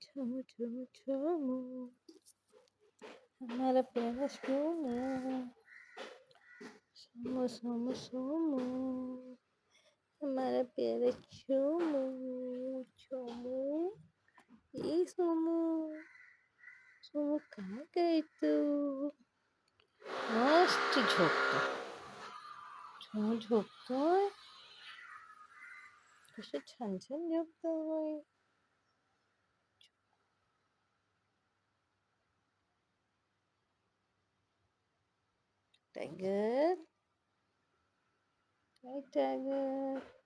छमु छमु छमु हमारा प्यारा सोना सोमो सोमो सोमो हमारा प्यारा सोमो सोमो ये सोमो सोमो कहाँ गए तू मस्त झोपतो सोमो झोपतोय कसं छान छान झोपतोय टायगर हाय टायगर